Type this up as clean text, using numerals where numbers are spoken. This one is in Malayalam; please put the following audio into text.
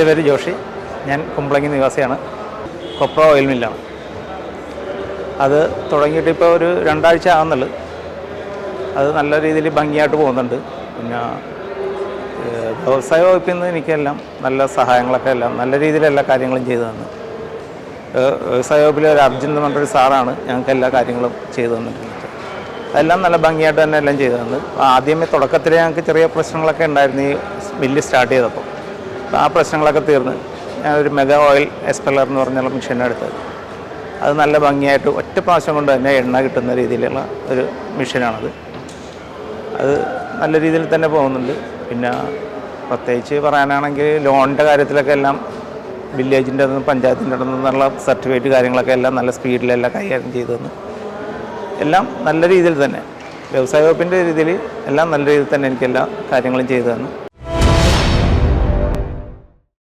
എൻ്റെ പേര് ജോഷി. ഞാൻ കുമ്പളങ്ങി നിവാസിയാണ്. കൊപ്ര ഓയിൽ മില്ലാണ്. അത് തുടങ്ങിയിട്ട് ഇപ്പോൾ ഒരു 2 ആഴ്ച ആകുന്നുള്ളൂ. അത് നല്ല രീതിയിൽ ഭംഗിയായിട്ട് പോകുന്നുണ്ട്. പിന്നെ വ്യവസായ വകുപ്പിൽ നിന്ന് എനിക്കെല്ലാം നല്ല സഹായങ്ങളൊക്കെ എല്ലാം നല്ല രീതിയിൽ എല്ലാ കാര്യങ്ങളും ചെയ്തു തന്നു. വ്യവസായ വകുപ്പിലെ ഒരു അർജുൻ എന്ന് പറഞ്ഞൊരു സാറാണ് ഞങ്ങൾക്ക് എല്ലാ കാര്യങ്ങളും ചെയ്തു തന്നിട്ടുള്ളത്. അതെല്ലാം നല്ല ഭംഗിയായിട്ട് തന്നെ എല്ലാം ചെയ്തു തന്നു. ആദ്യമേ തുടക്കത്തിൽ ഞങ്ങൾക്ക് ചെറിയ പ്രശ്നങ്ങളൊക്കെ ഉണ്ടായിരുന്നു ഈ മില്ല് സ്റ്റാർട്ട് ചെയ്തപ്പോൾ. അപ്പോൾ ആ പ്രശ്നങ്ങളൊക്കെ തീർന്ന് ഞാനൊരു മെഗാ ഓയിൽ എക്സ്പെല്ലർ എന്ന് പറഞ്ഞുള്ള മെഷീൻ എടുത്തത്. അത് നല്ല ഭംഗിയായിട്ട് ഒറ്റ പ്രാവശ്യം കൊണ്ട് തന്നെ എണ്ണ കിട്ടുന്ന രീതിയിലുള്ള ഒരു മെഷീനാണത്. അത് നല്ല രീതിയിൽ തന്നെ പോകുന്നുണ്ട്. പിന്നെ പ്രത്യേകിച്ച് പറയാനാണെങ്കിൽ ലോണിൻ്റെ കാര്യത്തിലൊക്കെ എല്ലാം വില്ലേജിൻ്റെ അടുത്തുനിന്ന് പഞ്ചായത്തിൻ്റെ അടുത്തു നിന്നുള്ള സർട്ടിഫിക്കറ്റ് കാര്യങ്ങളൊക്കെ എല്ലാം നല്ല സ്പീഡിലെല്ലാം കൈകാര്യം ചെയ്തു തന്നു. എല്ലാം നല്ല രീതിയിൽ തന്നെ വ്യവസായ വകുപ്പിൻ്റെ രീതിയിൽ എല്ലാം നല്ല രീതിയിൽ തന്നെ എനിക്കെല്ലാ കാര്യങ്ങളും ചെയ്തു തന്നു.